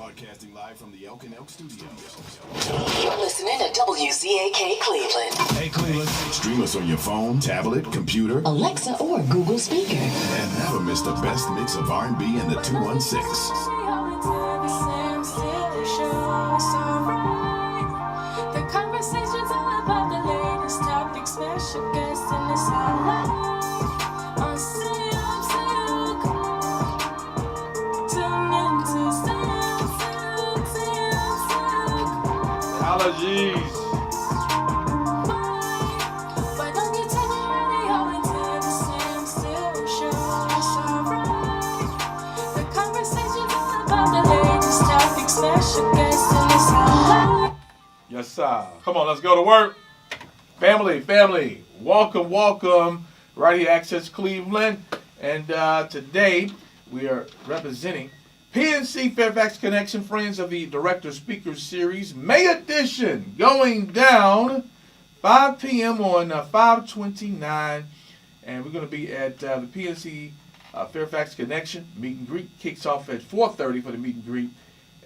Broadcasting live from the Elk and Elk Studios. You're listening to WZAK Cleveland. Hey Cleveland. Stream us on your phone, tablet, computer, Alexa, or Google Speaker. And never miss the best mix of R&B in the 216. Allergies. Yes, sir. Come on, let's go to work. Family, welcome. Right here, Access Cleveland. And today, we are representing PNC Fairfax Connection, Friends of the Director Speaker Series, May edition, going down 5 p.m. on 5/29. And we're going to be at the PNC Fairfax Connection. Meet and greet kicks off at 4:30 for the meet and greet.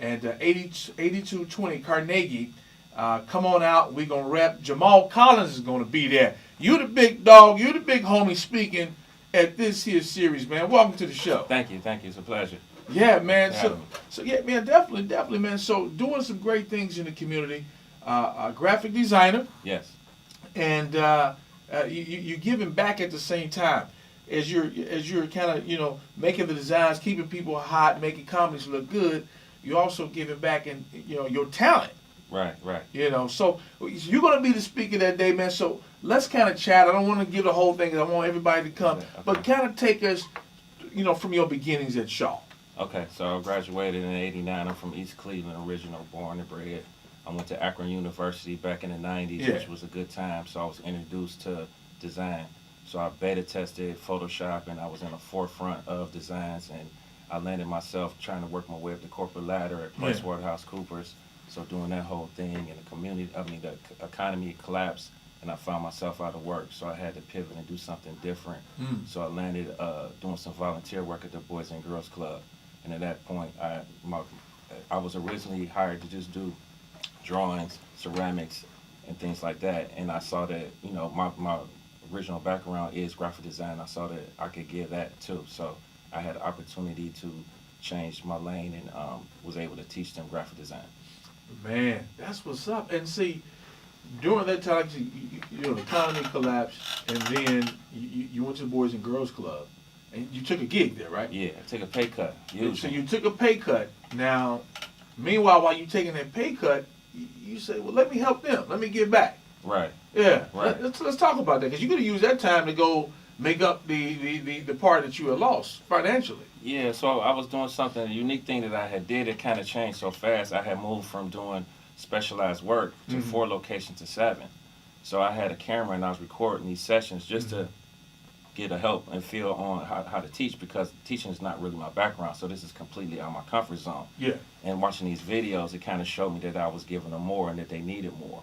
And 8220 Carnegie. Come on out. We're going to rep. Jamal Collins is going to be there. You the big dog. You the big homie speaking at this here series, man. Welcome to the show. Thank you. It's a pleasure. Yeah, man. So yeah, man, definitely, man. So doing some great things in the community. A graphic designer. Yes. And you're giving back at the same time. As you're kind of, making the designs, keeping people hot, making comedies look good, you're also giving back in, your talent. Right. So you're going to be the speaker that day, man. So let's kind of chat. I don't want to give the whole thing, 'cause I want everybody to come. Okay. But kind of take us, from your beginnings at Shaw. Okay, so I graduated in '89. I'm from East Cleveland, original, born and bred. I went to Akron University back in the '90s, which was a good time. So I was introduced to design. So I beta tested Photoshop, and I was in the forefront of designs. And I landed myself trying to work my way up the corporate ladder at PricewaterhouseCoopers. So doing that whole thing, and the economy collapsed, and I found myself out of work. So I had to pivot and do something different. So I landed doing some volunteer work at the Boys and Girls Club. And at that point, I was originally hired to just do drawings, ceramics, and things like that. And I saw that, my original background is graphic design. I saw that I could give that too. So I had the opportunity to change my lane and was able to teach them graphic design. Man, that's what's up. And see, during that time, the economy collapsed, and then you went to the Boys and Girls Club. And you took a gig there, right? Yeah, I took a pay cut. So you took a pay cut. Now, meanwhile, while you're taking that pay cut, you say, well, let me help them. Let me give back. Right. Yeah. Right. Let's talk about that, because you're going to use that time to go make up the part that you had lost financially. Yeah, so I was doing something, a unique thing that I had did. It kind of changed so fast. I had moved from doing specialized work to 4 locations to 7. So I had a camera, and I was recording these sessions just to get a help and feel on how to teach, because teaching is not really my background, so this is completely out of my comfort zone. Yeah. And watching these videos, it kind of showed me that I was giving them more and that they needed more.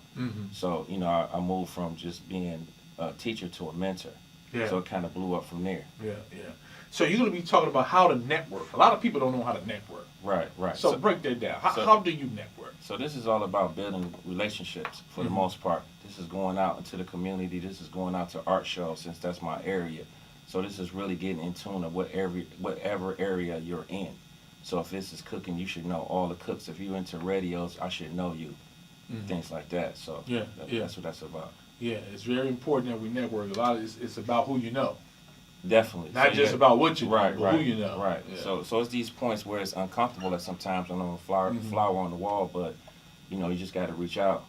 So, I moved from just being a teacher to a mentor. Yeah. So it kind of blew up from there. Yeah. So you're going to be talking about how to network. A lot of people don't know how to network. Right. So break that down. How do you network? So this is all about building relationships for the most part. This is going out into the community. This is going out to art shows, since that's my area. So this is really getting in tune of whatever area you're in. So if this is cooking, you should know all the cooks. If you're into radios, I should know you. Things like that. So that's what that's about. Yeah, it's very important that we network. A lot of it's about who you know. Definitely. Not just about what you know, but who you know. Right. Yeah. So it's these points where it's uncomfortable at sometimes. I know a flower on the wall, but you just got to reach out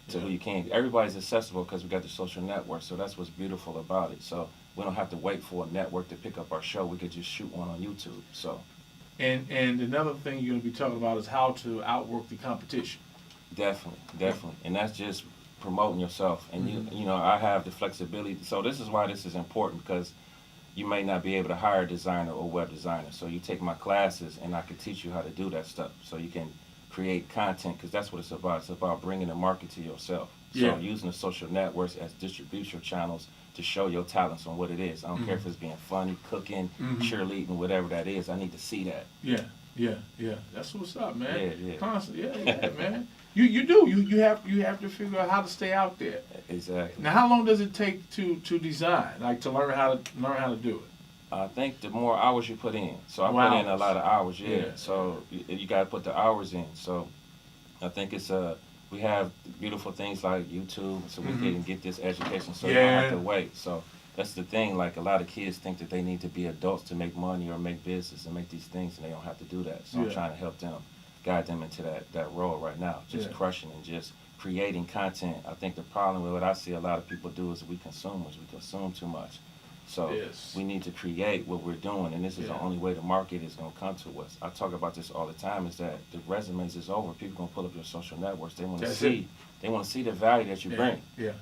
to who you can. Everybody's accessible because we got the social network. So that's what's beautiful about it. So we don't have to wait for a network to pick up our show. We could just shoot one on YouTube. So. And another thing you're going to be talking about is how to outwork the competition. Definitely. And that's just promoting yourself. And I have the flexibility. So this is why this is important, because you may not be able to hire a designer or web designer. So you take my classes and I can teach you how to do that stuff. So you can create content, because that's what it's about. It's about bringing the market to yourself. So using the social networks as distribution channels to show your talents on what it is. I don't care if it's being funny, cooking, cheerleading, whatever that is. I need to see that. Yeah. Yeah, yeah. That's what's up, man. Yeah. Constant. Yeah, man. You have to figure out how to stay out there. Exactly. Now, how long does it take to design, like to learn how to do it? I think the more hours you put in. So I put in a lot of hours, yeah. So you got to put the hours in. So I think it's we have beautiful things like YouTube, so we can get this education, so you don't have to wait. So that's the thing. Like a lot of kids think that they need to be adults to make money or make business and make these things, and they don't have to do that. So I'm trying to help them, guide them into that role right now, just crushing and just creating content. I think the problem with what I see a lot of people do is we consume too much. So we need to create what we're doing, and this is the only way the market is going to come to us. I talk about this all the time, is that the resumes is over. People going to pull up your social networks. They want to see they want to see the value that you bring. Yeah.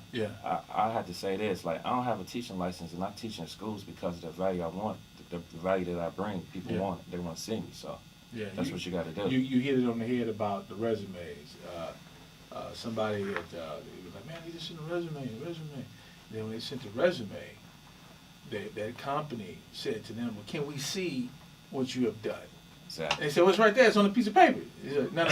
I had to say this, like, I don't have a teaching license, and I teach in schools because of the value I want, the value that I bring. People want it. They want to see me, so that's what you got to do. You hit it on the head about the resumes. Somebody was like, man, they just sent a resume. Then when they sent the resume, that company said to them, well, can we see what you have done? Exactly. They said, well, it's right there. It's on a piece of paper. He said, no.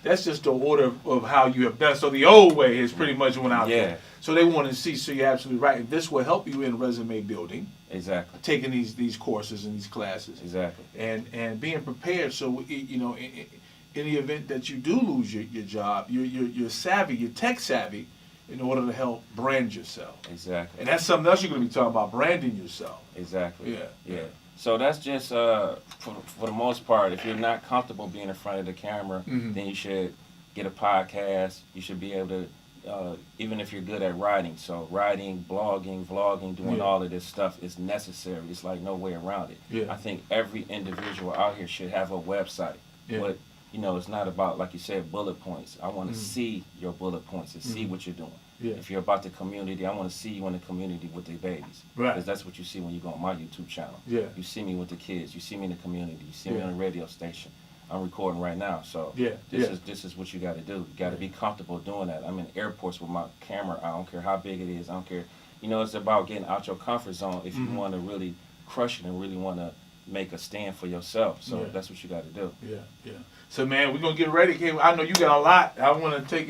That's just the order of how you have done. So the old way has pretty much went out there. So they want to see, so you're absolutely right. And this will help you in resume building. Exactly. Taking these courses and these classes. Exactly. And being prepared, so, you know, in the event that you do lose your job, you're savvy, you're tech savvy, in order to help brand yourself. Exactly. And that's something else you're going to be talking about, branding yourself. Exactly. Yeah. So that's just, for the most part, if you're not comfortable being in front of the camera, then you should get a podcast. You should be able to, even if you're good at writing. So writing, blogging, vlogging, doing all of this stuff is necessary. It's like no way around it. Yeah. I think every individual out here should have a website. But, you know, it's not about, like you said, bullet points. I want to see your bullet points and see what you're doing. Yeah. If you're about the community, I want to see you in the community with their babies. Right. Because that's what you see when you go on my YouTube channel. Yeah. You see me with the kids. You see me in the community. You see me on the radio station. I'm recording right now. So this is what you got to do. You got to be comfortable doing that. I'm in airports with my camera. I don't care how big it is. I don't care. You know, it's about getting out your comfort zone if you want to really crush it and really want to make a stand for yourself. So that's what you got to do. Yeah. So, man, we're going to get ready. I know you got a lot. I want to take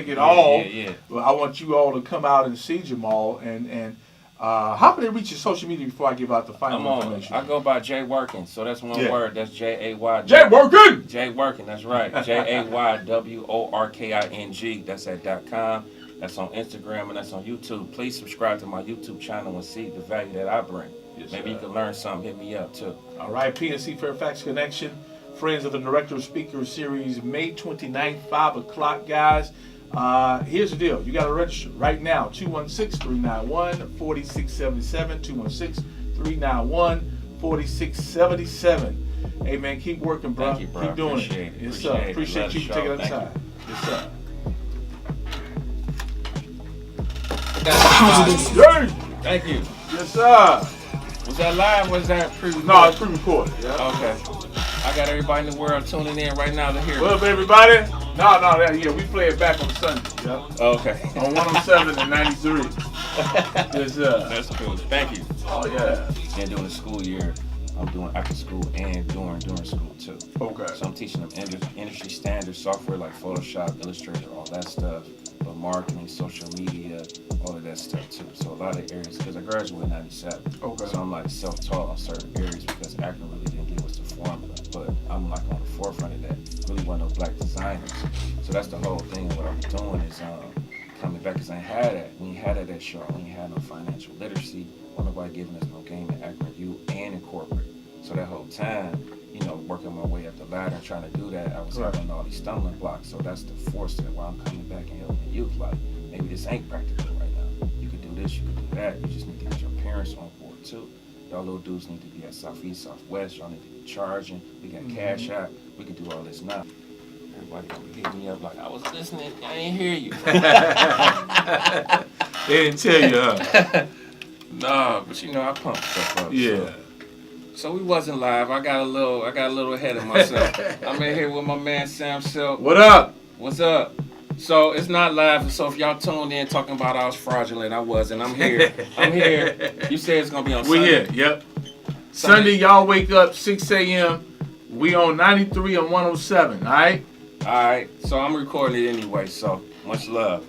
it all. Yeah. Well, I want you all to come out and see Jamal. And how can they reach your social media before I give out the final information? I go by Jayworking. So that's one word. That's Jay-A-Y. Jayworking! Jayworking, that's right. Jayworking. That's at .com. That's on Instagram and that's on YouTube. Please subscribe to my YouTube channel and see the value that I bring. Maybe you can learn something. Hit me up, too. All right, PNC Fairfax Connection. Friends of the Director of Speaker Series, May 29th, 5 o'clock, guys. Here's the deal. You got to register right now. 216-391-4677. 216-391-4677. Hey, man, keep working, bro. Thank you, bro. Keep doing Appreciate it. Yes, sir. Appreciate you taking the time. Yes, sir. Thank you. Yes, sir. Was that live or was that pre-recorded? No, it's pre-recorded. Yeah. Okay. I got everybody in the world tuning in right now to hear it. What up, everybody? No, we play it back on Sunday. Yeah. Okay. On 107 and 93. Yes, sir. That's cool. Thank you. Oh, yeah. And during the school year, I'm doing after school and during school, too. Okay. So I'm teaching them industry standard software like Photoshop, Illustrator, all that stuff. But marketing, social media, all of that stuff too. So a lot of areas, because I graduated in 97. Okay. So I'm like self-taught on certain areas because Akron really didn't give us the formula. But I'm like on the forefront of that. Really want no black designers. So that's the whole thing. What I'm doing is coming back because I ain't had that. We ain't had that at Shaw. We ain't had no financial literacy. Nobody giving us no game in Akron youth and in corporate. So that whole time, you know, working my way up the ladder and trying to do that, I was having all these stumbling blocks. So that's the force that why I'm coming back and helping the youth. Like, maybe this ain't practical right now. You could do this, you could do that. You just need to get your parents on board too. Y'all little dudes need to be at Southeast, Southwest. Y'all need to be charging. We got Cash App. We can do all this now. Everybody gonna be hitting me up like, I was listening, I ain't hear you. They didn't tell you, huh? Nah, but you know, I pumped stuff up. Yeah. So we wasn't live. I got a little ahead of myself. I'm in here with my man Sam Sylk. What up? What's up? So it's not live. So if y'all tuned in talking about I was fraudulent, I wasn't. I'm here. You said it's gonna be on Sunday. We here. Yep. Sunday, y'all wake up 6 a.m. We on 93 and 107, all right? All right, so I'm recording it anyway, so much love.